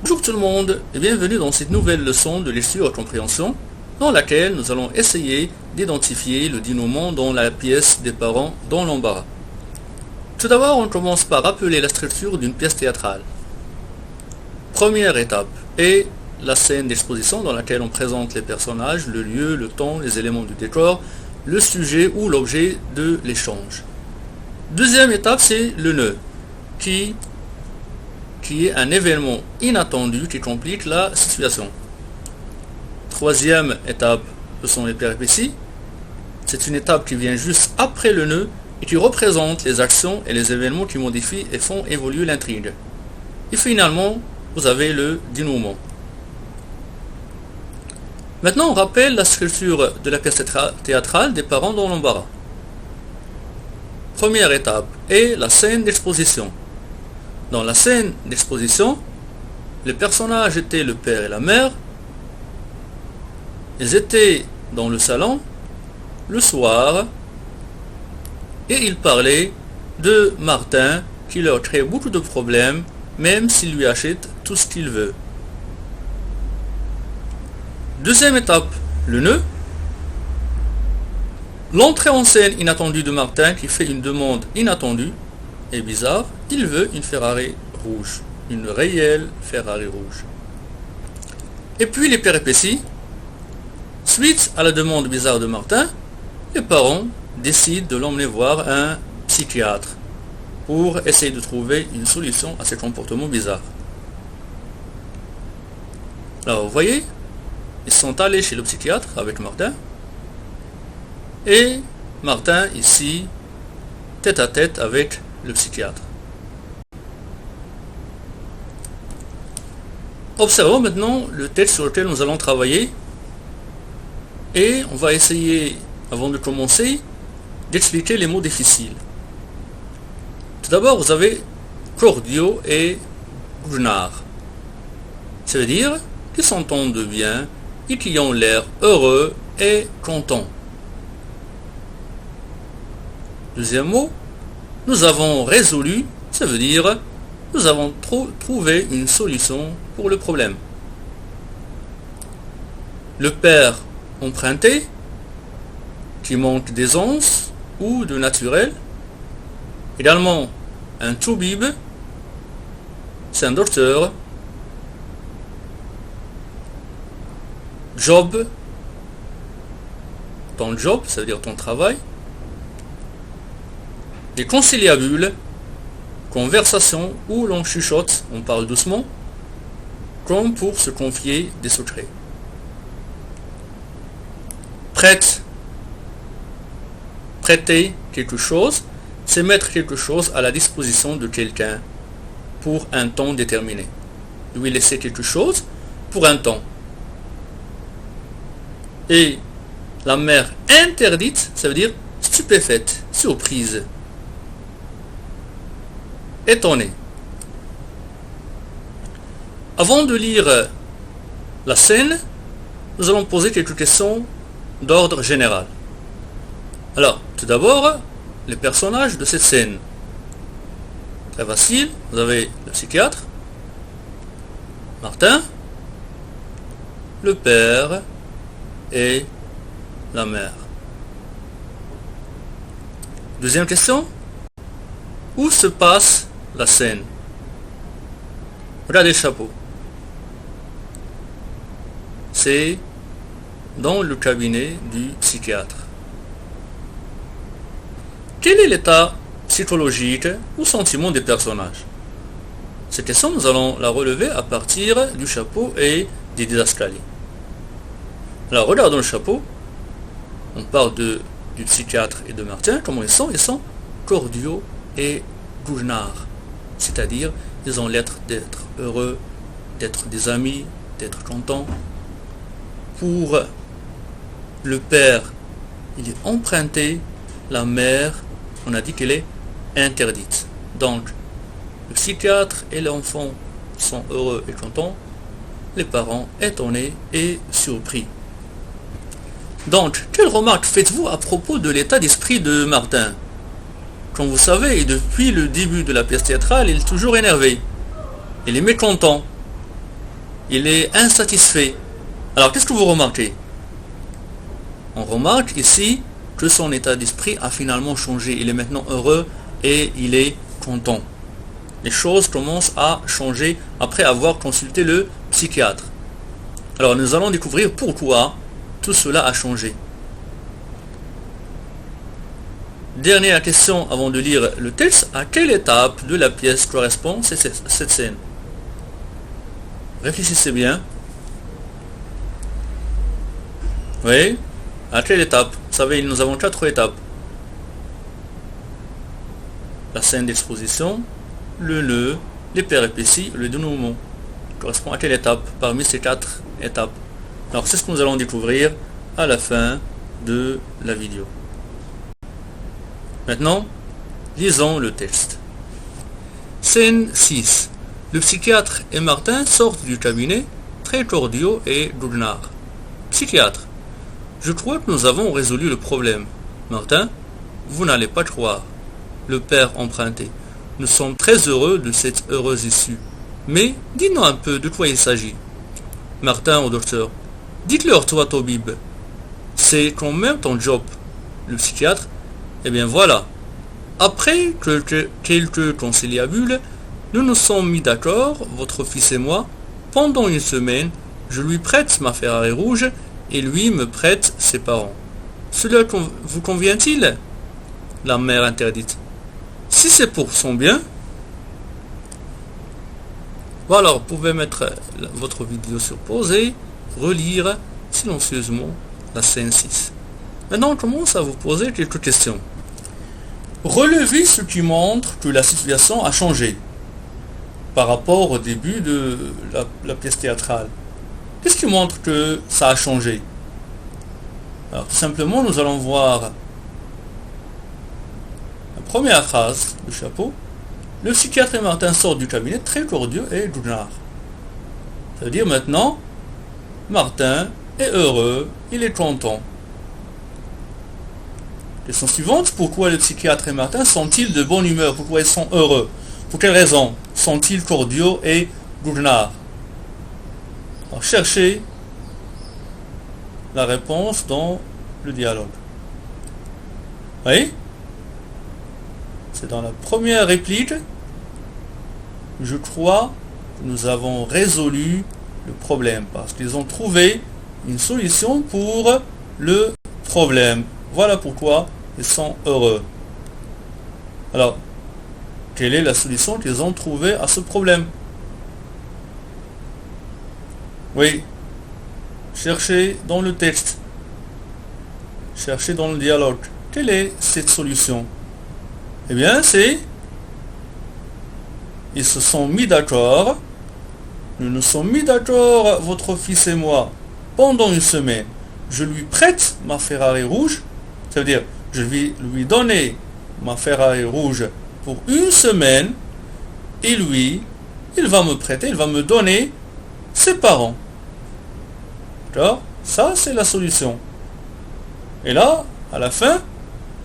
Bonjour tout le monde et bienvenue dans cette nouvelle leçon de lecture et compréhension dans laquelle nous allons essayer d'identifier le dénouement dans la pièce des parents dans l'embarras. Tout d'abord, on commence par rappeler la structure d'une pièce théâtrale. Première étape est la scène d'exposition dans laquelle on présente les personnages, le lieu, le temps, les éléments du décor, le sujet ou l'objet de l'échange. Deuxième étape, c'est le nœud, qui est un événement inattendu qui complique la situation. Troisième étape, ce sont les péripéties. C'est une étape qui vient juste après le nœud et qui représente les actions et les événements qui modifient et font évoluer l'intrigue. Et finalement, vous avez le dénouement. Maintenant, on rappelle la structure de la pièce théâtrale des parents dans l'embarras. Première étape est la scène d'exposition. Dans la scène d'exposition, les personnages étaient le père et la mère. Ils étaient dans le salon le soir et ils parlaient de Martin qui leur crée beaucoup de problèmes même s'il lui achète tout ce qu'il veut. Deuxième étape, le nœud. L'entrée en scène inattendue de Martin qui fait une demande inattendue et bizarre. Il veut une Ferrari rouge, une réelle Ferrari rouge. Et puis les péripéties. Suite à la demande bizarre de Martin, les parents décident de l'emmener voir un psychiatre pour essayer de trouver une solution à ces comportements bizarres. Alors vous voyez, ils sont allés chez le psychiatre avec Martin. Et Martin ici, tête à tête avec le psychiatre. Observons maintenant le texte sur lequel nous allons travailler et on va essayer, avant de commencer, d'expliquer les mots difficiles. Tout d'abord, vous avez cordiaux et goujnard. Ça veut dire qu'ils s'entendent bien et qui ont l'air heureux et contents. Deuxième mot, nous avons résolu, ça veut dire nous avons trouvé une solution pour le problème. Le père emprunté, qui manque d'aisance ou de naturel. Également, un toubib, c'est un docteur. Job, ton job, ça veut dire ton travail. Les conciliabules, conversation où l'on chuchote, on parle doucement, comme pour se confier des secrets. Prête, prêter quelque chose, c'est mettre quelque chose à la disposition de quelqu'un pour un temps déterminé. Lui laisser quelque chose pour un temps. Et la mère interdite, ça veut dire stupéfaite, surprise. Étonné. Avant de lire la scène, nous allons poser quelques questions d'ordre général. Alors, tout d'abord, les personnages de cette scène. Très facile, vous avez le psychiatre, Martin, le père et la mère. Deuxième question, où se passe la scène? Regardez le chapeau. C'est dans le cabinet du psychiatre. Quel est l'état psychologique ou sentiment des personnages? Cette question, nous allons la relever à partir du chapeau et des didascalies. Alors, regardons le chapeau. On parle du psychiatre et de Martin. Comment ils sont? Ils sont cordiaux et goujnards. C'est-à-dire, ils ont l'air d'être heureux, d'être des amis, d'être contents. Pour le père, il est emprunté. La mère, on a dit qu'elle est interdite. Donc, le psychiatre et l'enfant sont heureux et contents. Les parents étonnés et surpris. Donc, quelle remarque faites-vous à propos de l'état d'esprit de Martin? Comme vous savez, depuis le début de la pièce théâtrale, il est toujours énervé. Il est mécontent. il est insatisfait. Alors qu'est-ce que vous remarquez? On remarque ici que son état d'esprit a finalement changé. Il est maintenant heureux et il est content. Les choses commencent à changer après avoir consulté le psychiatre. Alors nous allons découvrir pourquoi tout cela a changé. Dernière question avant de lire le texte. À quelle étape de la pièce correspond cette scène? Réfléchissez bien. Oui. À quelle étape? Vous savez, nous avons 4 étapes. La scène d'exposition, le nœud, les péripéties, le dénouement. Correspond à quelle étape parmi ces 4 étapes? Alors c'est ce que nous allons découvrir à la fin de la vidéo. Maintenant, lisons le texte. Scène 6. Le psychiatre et Martin sortent du cabinet, très cordiaux et goguenards. Psychiatre. Je crois que nous avons résolu le problème. Martin, vous n'allez pas croire. Le père emprunté. Nous sommes très heureux de cette heureuse issue. Mais dis-nous un peu de quoi il s'agit. Martin au docteur. Dites-leur toi, Tobib. C'est quand même ton job. Le psychiatre. Eh bien voilà. Après quelques conciliabules, nous nous sommes mis d'accord, votre fils et moi. Pendant une semaine, je lui prête ma Ferrari rouge et lui me prête ses parents. Cela vous convient-il? La mère interdite. Si c'est pour son bien. Voilà, vous pouvez mettre votre vidéo sur pause et relire silencieusement la scène 6. Maintenant, on commence à vous poser quelques questions. Relevez ce qui montre que la situation a changé par rapport au début de la pièce théâtrale. Qu'est-ce qui montre que ça a changé? Alors, tout simplement, nous allons voir la première phrase du chapeau. Le psychiatre et Martin sortent du cabinet très cordiaux et goguenards. Ça veut dire maintenant, Martin est heureux, il est content. Question suivante, pourquoi le psychiatre et Martin sont-ils de bonne humeur? Pourquoi ils sont heureux? Pour quelle raison sont-ils cordiaux et goguenards? Alors cherchez la réponse dans le dialogue. Oui? C'est dans la première réplique. Je crois que nous avons résolu le problème parce qu'ils ont trouvé une solution pour le problème. Voilà pourquoi ils sont heureux. Alors, quelle est la solution qu'ils ont trouvée à ce problème? Oui. Cherchez dans le texte. Cherchez dans le dialogue. Quelle est cette solution? Eh bien, c'est... Ils se sont mis d'accord. Nous nous sommes mis d'accord, votre fils et moi, pendant une semaine. Je lui prête ma Ferrari rouge. Ça veut dire, je vais lui donner ma Ferrari rouge pour une semaine. Et lui, il va me prêter, il va me donner ses parents. D'accord? Ça, c'est la solution. Et là, à la fin,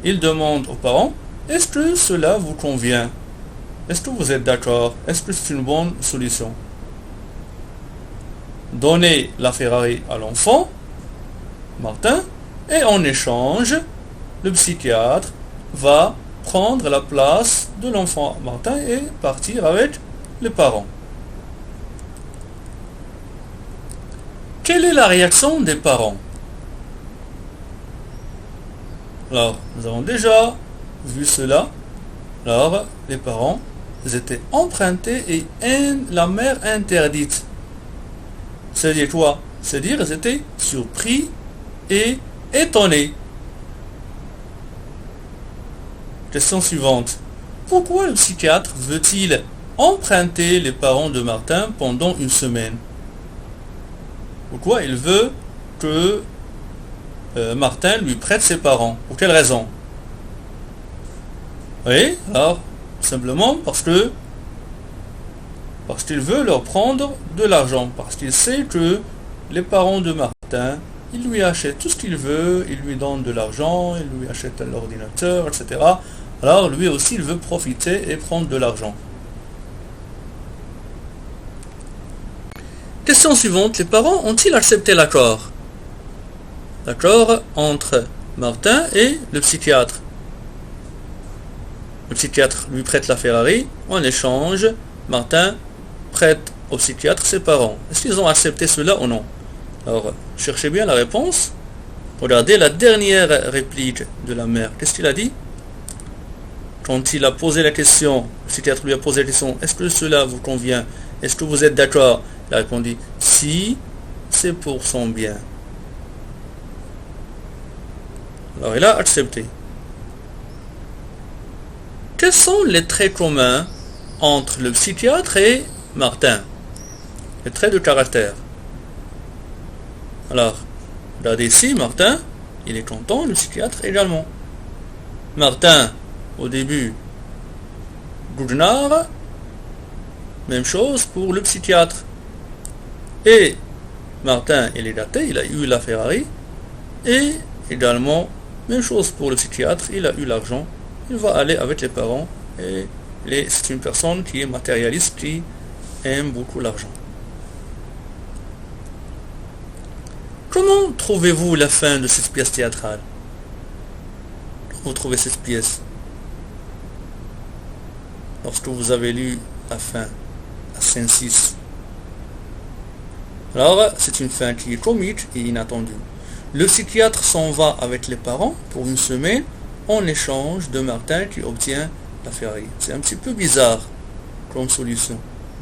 il demande aux parents, est-ce que cela vous convient? Est-ce que vous êtes d'accord? Est-ce que c'est une bonne solution? Donner la Ferrari à l'enfant, Martin, et en échange, le psychiatre va prendre la place de l'enfant Martin et partir avec les parents. Quelle est la réaction des parents? Alors, nous avons déjà vu cela. Alors, les parents, ils étaient empruntés et la mère interdite. C'est-à-dire quoi? C'est-à-dire qu'ils étaient surpris et étonnés. Question suivante. Pourquoi le psychiatre veut-il emprunter les parents de Martin pendant une semaine? Pourquoi il veut que Martin lui prête ses parents? Pour quelle raison? Oui, alors, simplement parce qu'il veut leur prendre de l'argent, parce qu'il sait que les parents de Martin, ils lui achètent tout ce qu'il veut, ils lui donnent de l'argent, ils lui achètent l'ordinateur, etc. Alors lui aussi, il veut profiter et prendre de l'argent. Question suivante, les parents ont-ils accepté l'accord? L'accord entre Martin et le psychiatre. Le psychiatre lui prête la Ferrari, en échange, Martin prête au psychiatre ses parents. Est-ce qu'ils ont accepté cela ou non? Alors, cherchez bien la réponse. Regardez la dernière réplique de la mère. Qu'est-ce qu'il a dit? Quand il a posé la question, le psychiatre lui a posé la question, est-ce que cela vous convient? Est-ce que vous êtes d'accord? Il a répondu, si, c'est pour son bien. Alors il a accepté. Quels sont les traits communs entre le psychiatre et Martin? Les traits de caractère. Alors, regardez ici, Martin, il est content, le psychiatre également. Martin, au début, Goudnard, même chose pour le psychiatre. Et Martin, il est gâté, il a eu la Ferrari. Et également, même chose pour le psychiatre, il a eu l'argent. Il va aller avec les parents. Et c'est une personne qui est matérialiste, qui aime beaucoup l'argent. Comment trouvez-vous la fin de cette pièce théâtrale? Vous trouvez cette pièce lorsque vous avez lu la fin, la scène 6. Alors, c'est une fin qui est comique et inattendue. Le psychiatre s'en va avec les parents pour une semaine en échange de Martin qui obtient la Ferrari. C'est un petit peu bizarre comme solution.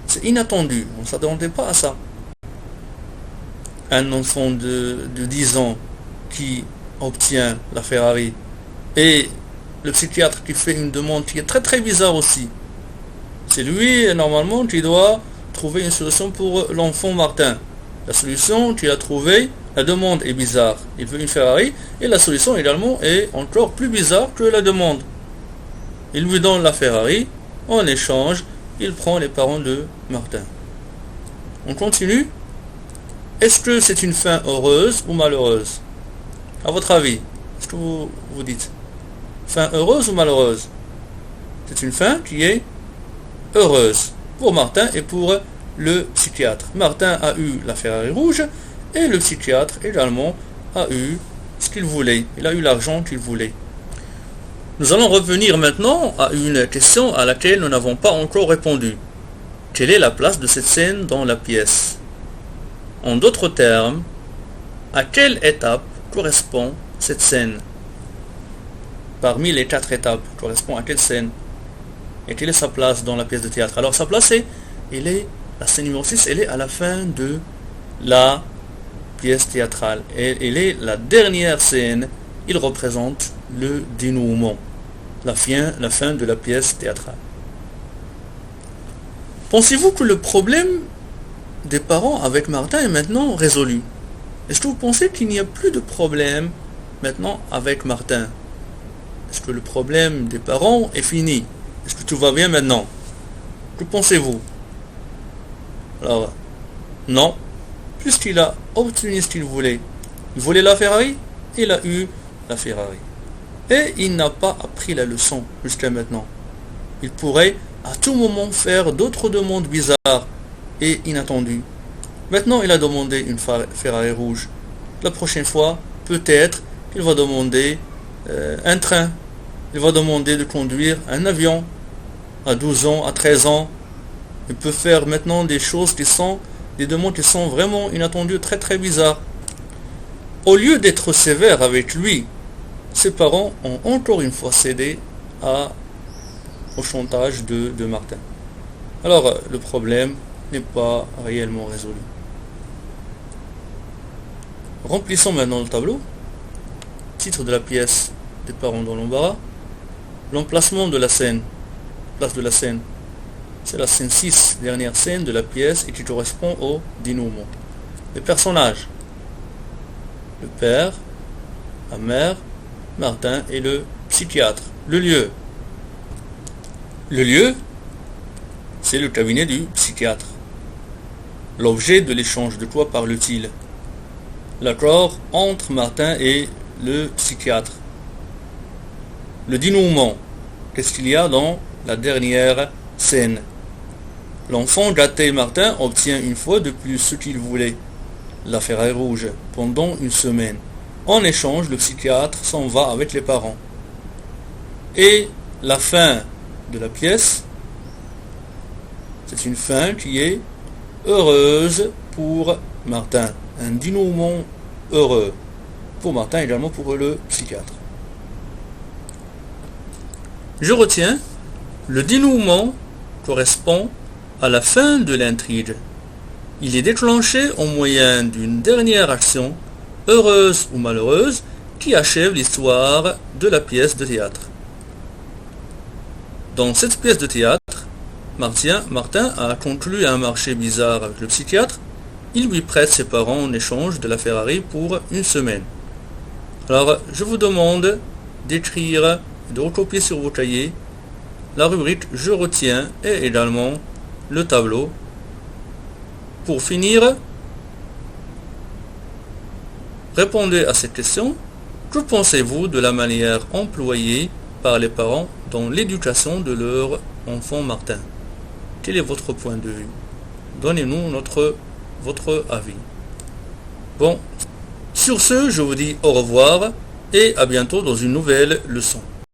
C'est inattendu, on ne s'attendait pas à ça. Un enfant de 10 ans qui obtient la Ferrari et le psychiatre qui fait une demande qui est très très bizarre aussi. C'est lui normalement qui doit trouver une solution pour l'enfant Martin. La solution qu'il a trouvée, la demande est bizarre. Il veut une Ferrari et la solution également est encore plus bizarre que la demande. Il lui donne la Ferrari, en échange, il prend les parents de Martin. On continue. Est-ce que c'est une fin heureuse ou malheureuse? À votre avis, est-ce que vous dites fin heureuse ou malheureuse? C'est une fin qui est heureuse pour Martin et pour le psychiatre. Martin a eu la Ferrari rouge et le psychiatre également a eu ce qu'il voulait. Il a eu l'argent qu'il voulait. Nous allons revenir maintenant à une question à laquelle nous n'avons pas encore répondu. Quelle est la place de cette scène dans la pièce? En d'autres termes, à quelle étape correspond cette scène? Parmi les 4 étapes, correspond à quelle scène? Et quelle est sa place dans la pièce de théâtre? Alors sa place la scène numéro 6, elle est à la fin de la pièce théâtrale. Et elle est la dernière scène, il représente le dénouement, la fin de la pièce théâtrale. Pensez-vous que le problème des parents avec Martin est maintenant résolu? Est-ce que vous pensez qu'il n'y a plus de problème maintenant avec Martin? Est-ce que le problème des parents est fini? Est-ce que tout va bien maintenant? Que pensez-vous? Alors, non, puisqu'il a obtenu ce qu'il voulait. Il voulait la Ferrari, il a eu la Ferrari. Et il n'a pas appris la leçon jusqu'à maintenant. Il pourrait à tout moment faire d'autres demandes bizarres et inattendues. Maintenant, il a demandé une Ferrari rouge. La prochaine fois, peut-être qu'il va demander un train. Il va demander de conduire un avion. À 12 ans, à 13 ans, il peut faire maintenant des choses des demandes qui sont vraiment inattendues, très très bizarres. Au lieu d'être sévère avec lui, ses parents ont encore une fois cédé au chantage de Martin. Alors, le problème n'est pas réellement résolu. Remplissons maintenant le tableau. Titre de la pièce des parents dans l'embarras. L'emplacement de la scène. Place de la scène. C'est la scène 6, dernière scène de la pièce et qui correspond au dénouement. Les personnages. Le père, la mère, Martin et le psychiatre. Le lieu. Le lieu, c'est le cabinet du psychiatre. L'objet de l'échange, de quoi parle-t-il? L'accord entre Martin et le psychiatre. Le dénouement, qu'est-ce qu'il y a dans la dernière scène? L'enfant gâté Martin obtient une fois de plus ce qu'il voulait, la ferraille rouge, pendant une semaine. En échange, le psychiatre s'en va avec les parents. Et la fin de la pièce, c'est une fin qui est heureuse pour Martin. Un dénouement heureux pour Martin, également pour le psychiatre. Je retiens, le dénouement correspond à la fin de l'intrigue. Il est déclenché au moyen d'une dernière action, heureuse ou malheureuse, qui achève l'histoire de la pièce de théâtre. Dans cette pièce de théâtre, Martin a conclu un marché bizarre avec le psychiatre. Il lui prête ses parents en échange de la Ferrari pour une semaine. Alors, je vous demande d'écrire et de recopier sur vos cahiers la rubrique « Je retiens » et également le tableau. Pour finir, répondez à cette question. Que pensez-vous de la manière employée par les parents dans l'éducation de leur enfant Martin? Quel est votre point de vue? Donnez-nous votre avis. Bon, sur ce, je vous dis au revoir et à bientôt dans une nouvelle leçon.